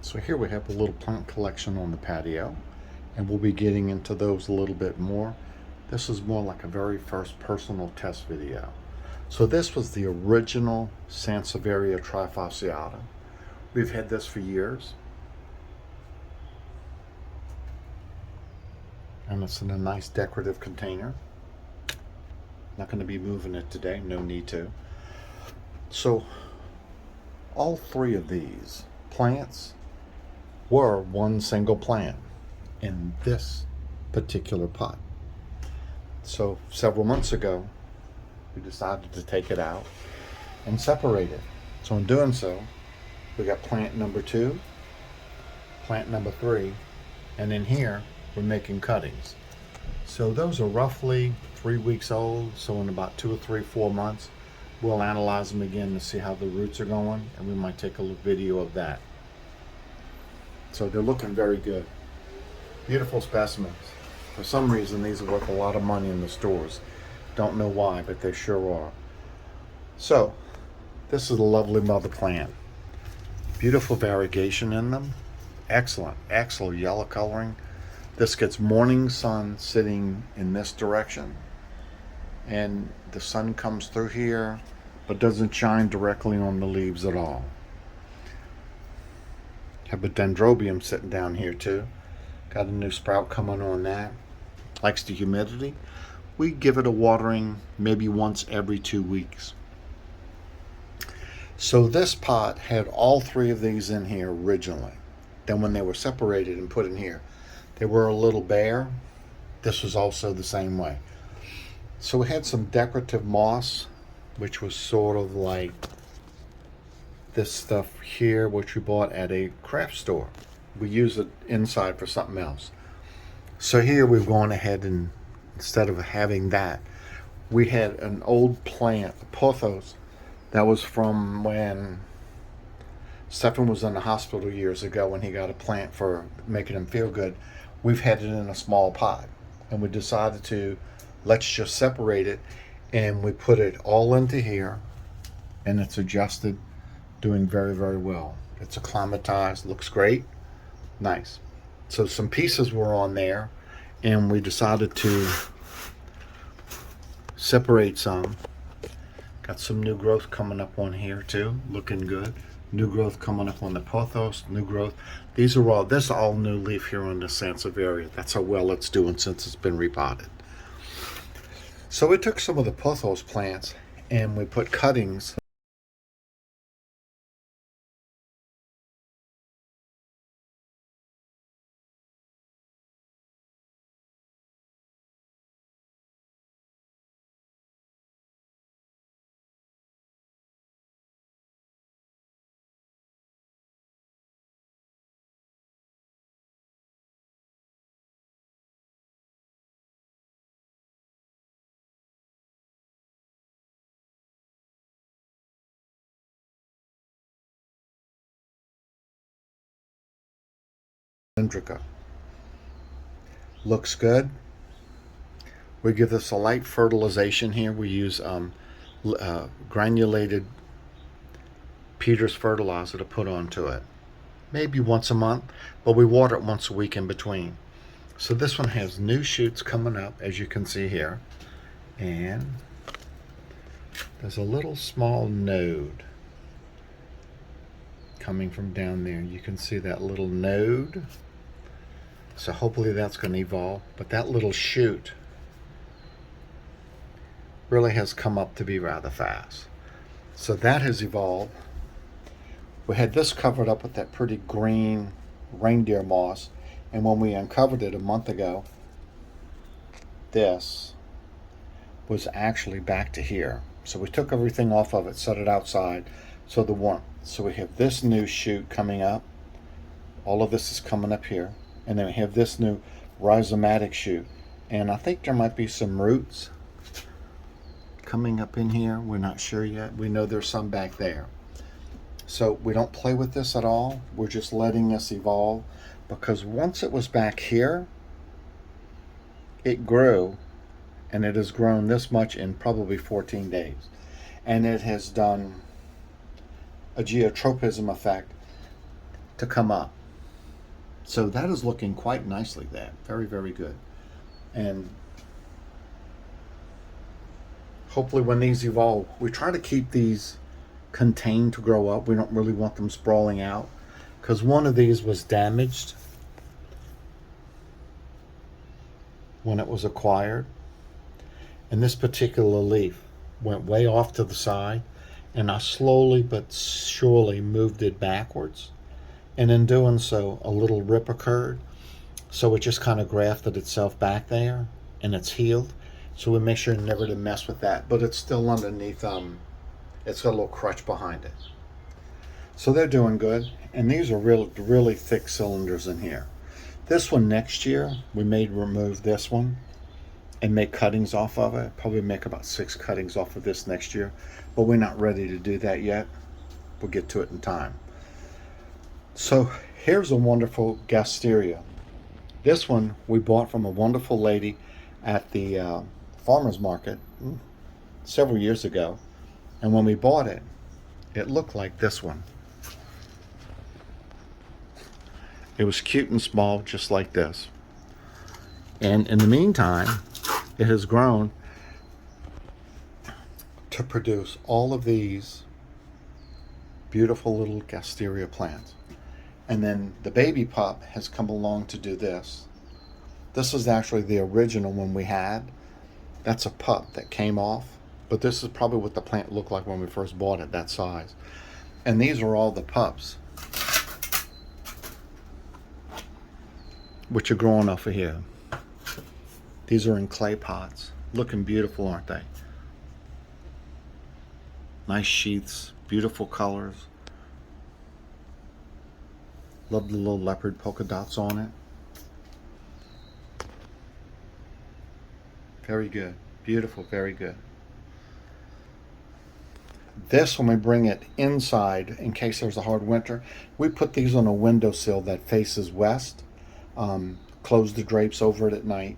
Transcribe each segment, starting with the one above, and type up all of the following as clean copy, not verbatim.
So here we have a little plant collection on the patio, and we'll be getting into those a little bit more. This is more like a very first personal test video. So this was the original Sansevieria trifasciata. We've had this for years, and it's in a nice decorative container. Not going to be moving it today, no need to. So all three of these plants were one single plant in this particular pot. So several months ago, we decided to take it out and separate it. So in doing so, we got plant number 2, plant number 3, and in here, we're making cuttings. So those are roughly 3 weeks old. So in about 2 or 3, 4 months, we'll analyze them again to see how the roots are going, and we might take a little video of that. So they're looking very good. Beautiful specimens. For some reason, these are worth a lot of money in the stores. Don't know why, but they sure are. So, this is a lovely mother plant. Beautiful variegation in them. Excellent yellow coloring. This gets morning sun sitting in this direction. And the sun comes through here, but doesn't shine directly on the leaves at all. Have a dendrobium sitting down here too. Got a new sprout coming on that. Likes the humidity. We give it a watering maybe once every 2 weeks. So this pot had all 3 of these in here originally. Then when they were separated and put in here, they were a little bare. This was also the same way. So we had some decorative moss, which was sort of like this stuff here, which we bought at a craft store. We use it inside for something else. So here we've gone ahead and instead of having that, we had an old plant, a pothos, that was from when Stefan was in the hospital years ago when he got a plant for making him feel good. We've had it in a small pot, and we decided to let's just separate it, and we put it all into here, and it's adjusted, doing very, very well. It's acclimatized, looks great, nice. So some pieces were on there, and we decided to separate some. Got some new growth coming up on here too, looking good. New growth coming up on the pothos, new growth. This is all new leaf here on the Sansevieria. That's how well it's doing since it's been repotted. So we took some of the pothos plants and we put cuttings cylindrica. Looks good. We give this a light fertilization here. We use granulated Peter's fertilizer to put onto it. Maybe once a month, but we water it once a week in between. So this one has new shoots coming up, as you can see here. And there's a little small node coming from down there. You can see that little node. So hopefully that's going to evolve. But that little shoot really has come up to be rather fast. So that has evolved. We had this covered up with that pretty green reindeer moss. And when we uncovered it a month ago, this was actually back to here. So we took everything off of it, set it outside, so the warmth. So we have this new shoot coming up. All of this is coming up here. And then we have this new rhizomatic shoot. And I think there might be some roots coming up in here. We're not sure yet. We know there's some back there. So we don't play with this at all. We're just letting this evolve, because once it was back here, it grew, and it has grown this much in probably 14 days. And it has done a geotropism effect to come up. So that is looking quite nicely there. Very, very good. And hopefully when these evolve, we try to keep these contained to grow up. We don't really want them sprawling out, because one of these was damaged when it was acquired. And this particular leaf went way off to the side, and I slowly but surely moved it backwards. And in doing so, a little rip occurred. So it just kind of grafted itself back there, and it's healed. So we make sure never to mess with that. But it's still underneath, it's got a little crutch behind it. So they're doing good. And these are really thick cylinders in here. This one next year, we may remove this one and make cuttings off of it. Probably make about 6 cuttings off of this next year. But we're not ready to do that yet. We'll get to it in time. So here's a wonderful gasteria. This one we bought from a wonderful lady at the farmer's market several years ago. And when we bought it, it looked like this one. It was cute and small, just like this. And in the meantime, it has grown to produce all of these beautiful little gasteria plants. And then the baby pup has come along to do this. This is actually the original one we had. That's a pup that came off. But this is probably what the plant looked like when we first bought it, that size. And these are all the pups, which are growing off of here. These are in clay pots. Looking beautiful, aren't they? Nice sheaths, beautiful colors. Love the little leopard polka dots on it. Very good. Beautiful, very good. This, when we bring it inside, in case there's a hard winter, we put these on a windowsill that faces west. Close the drapes over it at night.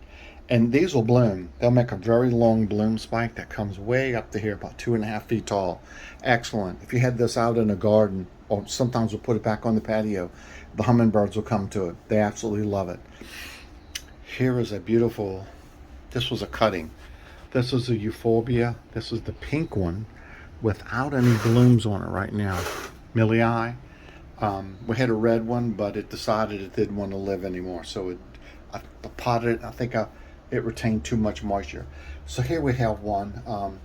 And these will bloom. They'll make a very long bloom spike that comes way up to here, about 2.5 feet tall. Excellent. If you had this out in a garden, or sometimes we'll put it back on the patio, the hummingbirds will come to it. They absolutely love it. Here is a beautiful, this was a cutting. This is a euphorbia. This is the pink one without any blooms on it right now. Millii. We had a red one, but it decided it didn't want to live anymore. So I potted it. I think it retained too much moisture. So here we have one.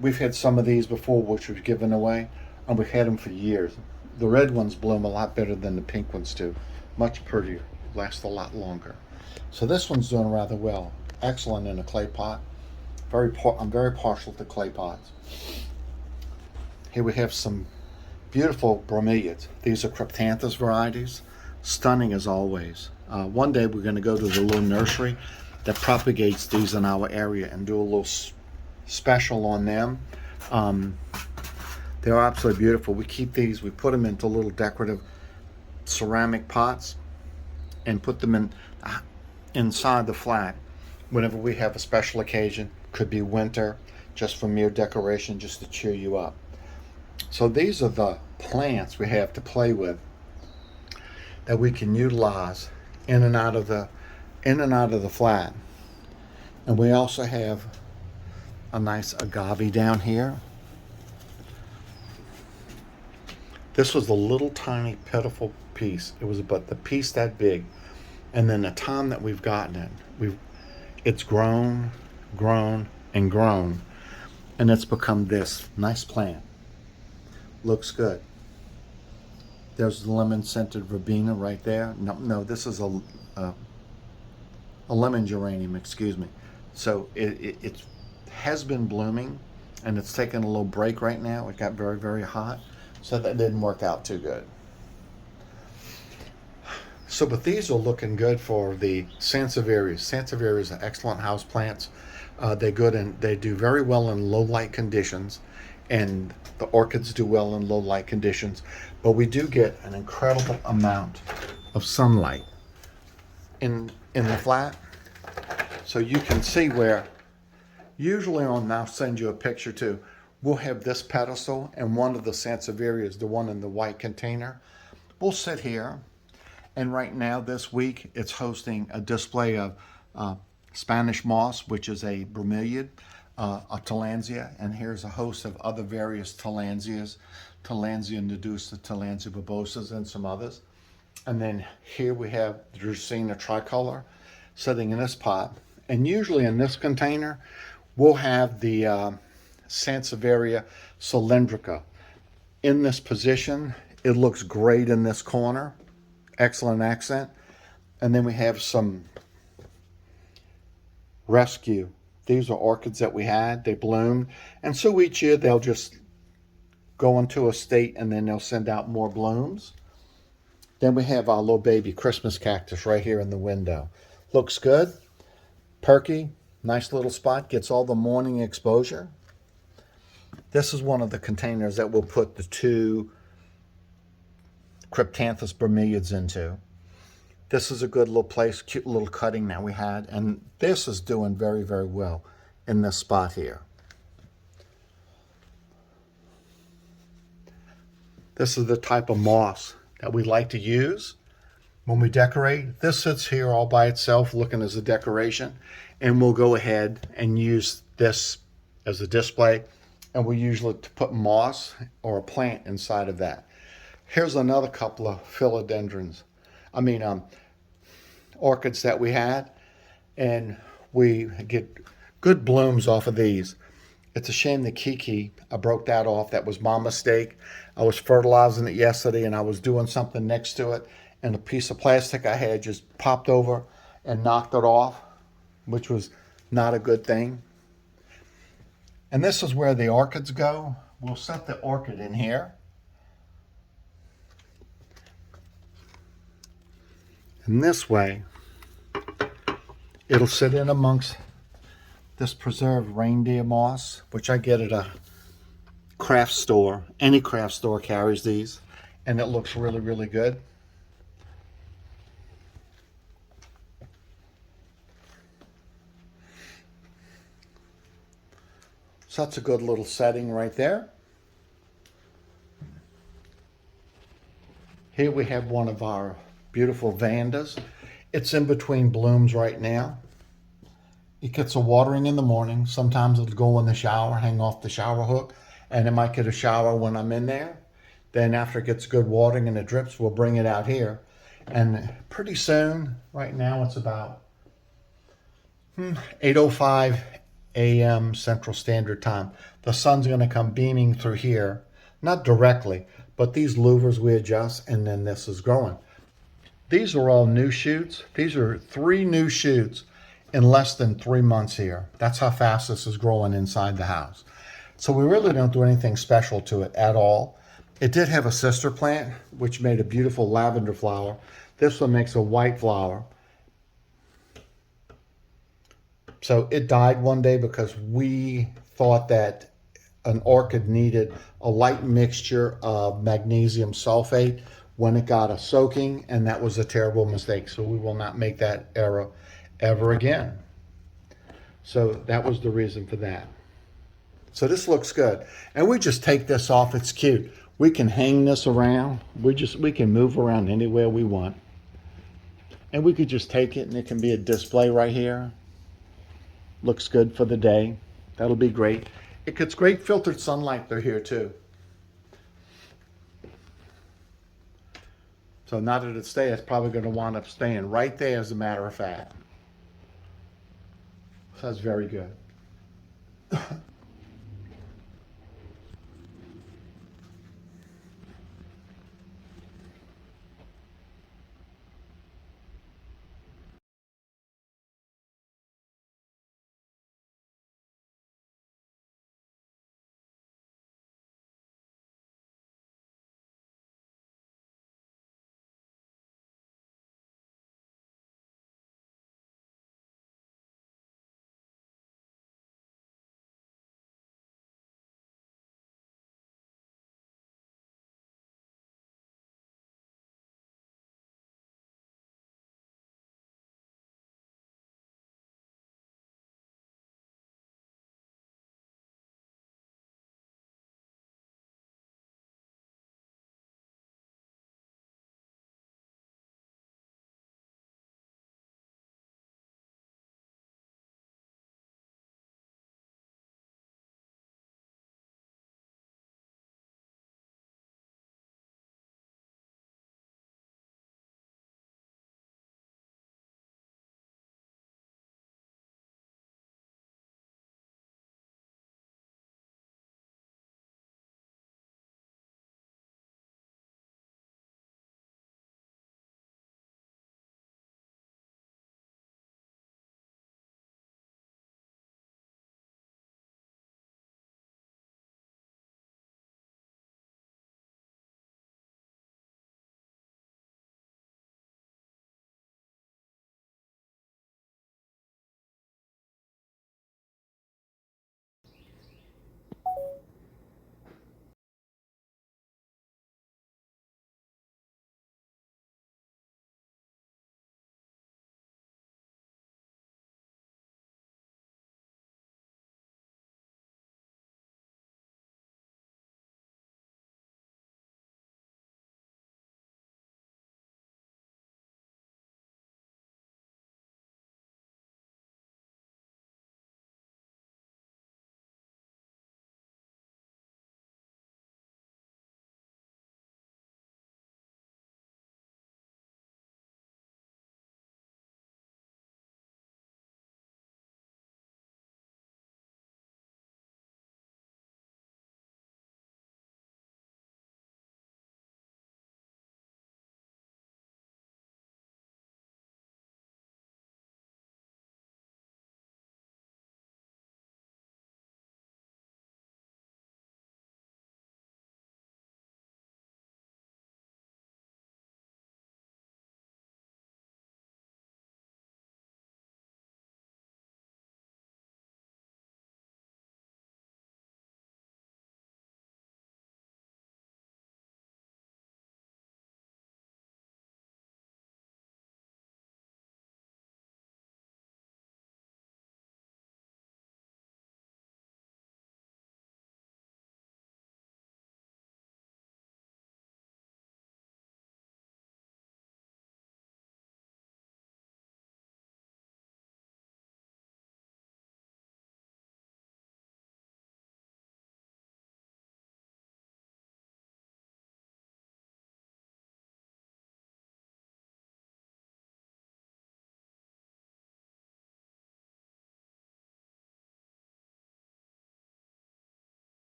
We've had some of these before, which we've given away, and we've had them for years. The red ones bloom a lot better than the pink ones do. Much prettier, last a lot longer. So this one's doing rather well. Excellent in a clay pot. I'm very partial to clay pots. Here we have some beautiful bromeliads. These are Cryptanthus varieties. Stunning as always. One day we're going to go to the little nursery that propagates these in our area and do a little special on them. They're absolutely beautiful. We keep these, we put them into little decorative ceramic pots and put them inside the flat whenever we have a special occasion. Could be winter, just for mere decoration, just to cheer you up. So these are the plants we have to play with that we can utilize in and out of the flat. And we also have a nice agave down here. This was a little tiny pitiful piece. It was about the piece that big. And then the time that we've gotten it, it's grown, and grown, and it's become this nice plant. Looks good. There's the lemon scented verbena right there. No, this is a lemon geranium, excuse me. So it has been blooming, and it's taking a little break right now. It got very, very hot, so that didn't work out too good. So, but these are looking good for the Sansevierias. Sansevierias are excellent house plants. They're good and they do very well in low light conditions, and the orchids do well in low light conditions. But we do get an incredible amount of sunlight in the flat. So you can see where usually I'll send you a picture too. We'll have this pedestal and one of the Sansevierias, the one in the white container. We'll sit here. And right now, this week, it's hosting a display of Spanish moss, which is a bromeliad, a tillandsia, and here's a host of other various tillandsias, Tillandsia nudusa, Tillandsia bulbosa, and some others. And then here we have the Dracaena tricolor sitting in this pot. And usually in this container, we'll have the Sansevieria cylindrica. In this position, it looks great in this corner. Excellent accent. And then we have some rescue. These are orchids that we had. They bloomed. And so each year they'll just go into a state and then they'll send out more blooms. Then we have our little baby Christmas cactus right here in the window. Looks good. Perky. Nice little spot. Gets all the morning exposure. This is one of the containers that we'll put the 2 Cryptanthus bromeliads into. This is a good little place, cute little cutting that we had. And this is doing very, very well in this spot here. This is the type of moss that we like to use when we decorate. This sits here all by itself looking as a decoration, and we'll go ahead and use this as a display, and we usually put moss or a plant inside of that. Here's another couple of philodendrons. Orchids that we had, and we get good blooms off of these. It's a shame the Kiki, I broke that off. That was my mistake. I was fertilizing it yesterday and I was doing something next to it, and a piece of plastic I had just popped over and knocked it off, which was not a good thing. And this is where the orchids go. We'll set the orchid in here. And this way, it'll sit in amongst this preserved reindeer moss, which I get at a craft store. Any craft store carries these, and it looks really, really good. So that's a good little setting right there. Here we have one of our beautiful Vandas. It's in between blooms right now. It gets a watering in the morning. Sometimes it'll go in the shower, hang off the shower hook, and it might get a shower when I'm in there. Then after it gets good watering and it drips, we'll bring it out here. And pretty soon, right now it's about 8:05 a.m. Central Standard Time. The sun's going to come beaming through here. Not directly, but these louvers we adjust, and then this is growing. These are all new shoots. These are 3 new shoots in less than 3 months here. That's how fast this is growing inside the house. So we really don't do anything special to it at all. It did have a sister plant, which made a beautiful lavender flower. This one makes a white flower. So it died one day because we thought that an orchid needed a light mixture of magnesium sulfate when it got a soaking, and that was a terrible mistake. So we will not make that error ever again. So that was the reason for that. So this looks good. And we just take this off. It's cute. We can hang this around. We can move around anywhere we want. And we could just take it and it can be a display right here. Looks good for the day. That'll be great. It gets great filtered sunlight through here too. So now that it's there, it's probably going to wind up staying right there, as a matter of fact. So that's very good.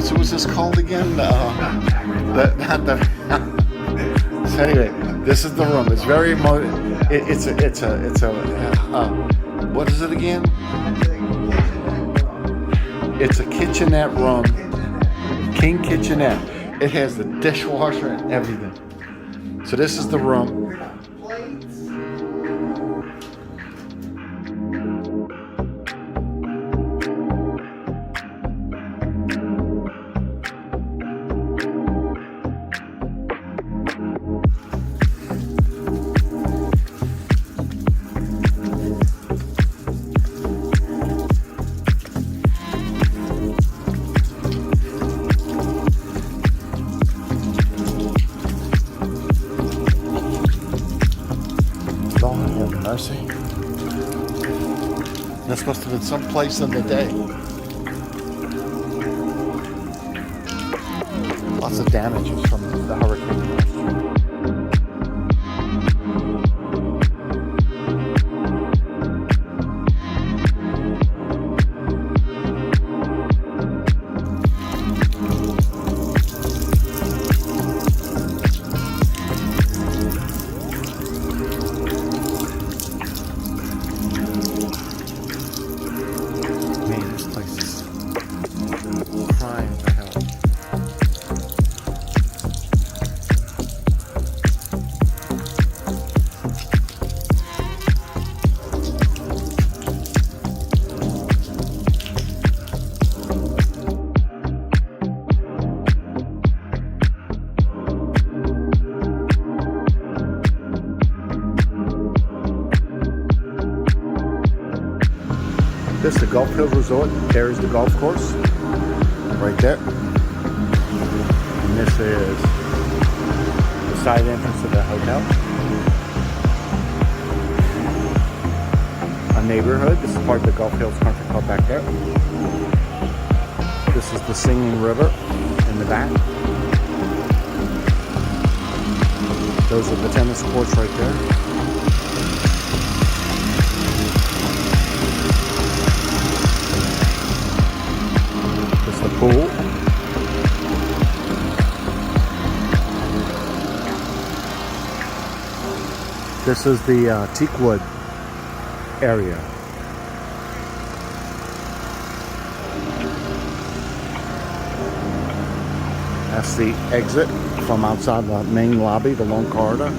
So what's this called again? So anyway, this is the room. It's very what is it again? It's a kitchenette room, king kitchenette. It has the dishwasher and everything. So this is the room. Mercy. This must have been some place in the day. Lots of damages from the hurricane last year. This is the Gulf Hill Resort. There's the golf course right there. And this is the side entrance of the hotel. A neighborhood. This is part of the Gulf Hills Country Club back there. This is the Singing River in the back. Those are the tennis courts right there. The pool. This is the teakwood area. That's the exit from outside the main lobby, the long corridor.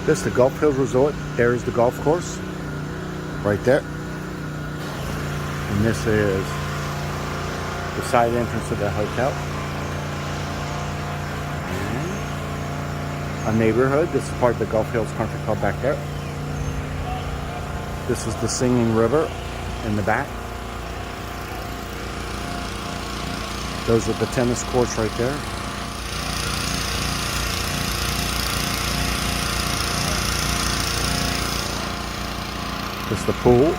This is the Gulf Hills Resort. There's the golf course right there. And this is the side entrance of the hotel. And a neighborhood. This is part of the Gulf Hills Country Club back there. This is the Singing River in the back. Those are the tennis courts right there. This is the pool.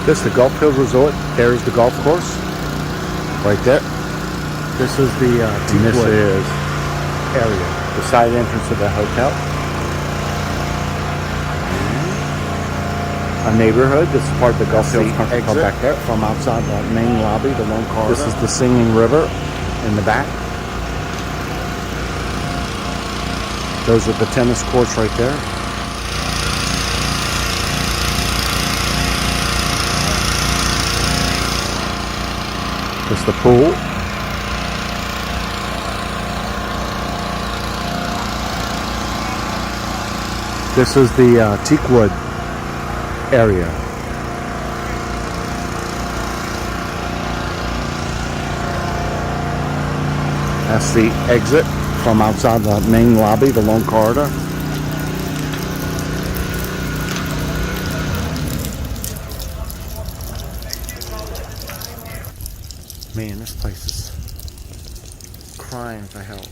This is the Gulf Hills Resort. There's the golf course right there. This is the this is area, the side entrance of the hotel. A neighborhood. This is part of the Gulf Hills Country Club back there. From outside the main lobby, the one car. This is the Singing River in the back. Those are the tennis courts right there. This is the pool. This is the teakwood area. That's the exit from outside the main lobby, the long corridor. Man, this place is crying for help.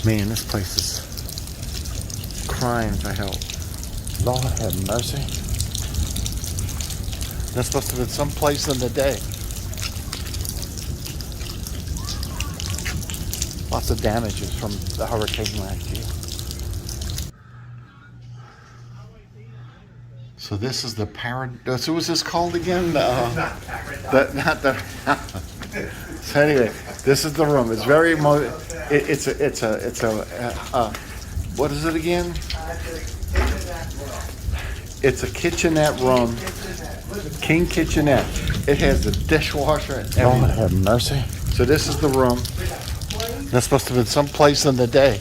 Man, this place is crying for help. Lord have mercy. This must have been some place in the day. Lots of damages from the hurricane last year. So this is the So what's this called again? So anyway, this is the room. It's very it's a what is it again? It's a kitchenette room. King kitchenette. It has a dishwasher and everything. Lord have mercy. So this is the room. That's supposed to have been some place in the day.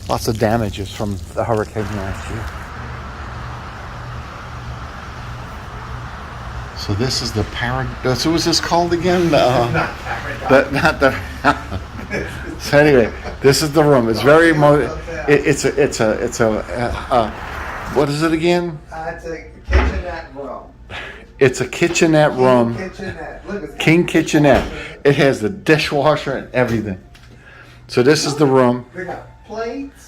Lots of damages from the hurricane last year. So this is the So what's this called again? So anyway, this is the room. It's very it's a what is it again? It's a kitchenette room. It's a kitchenette room. King kitchenette. It has the dishwasher and everything. So this is the room. We got plates.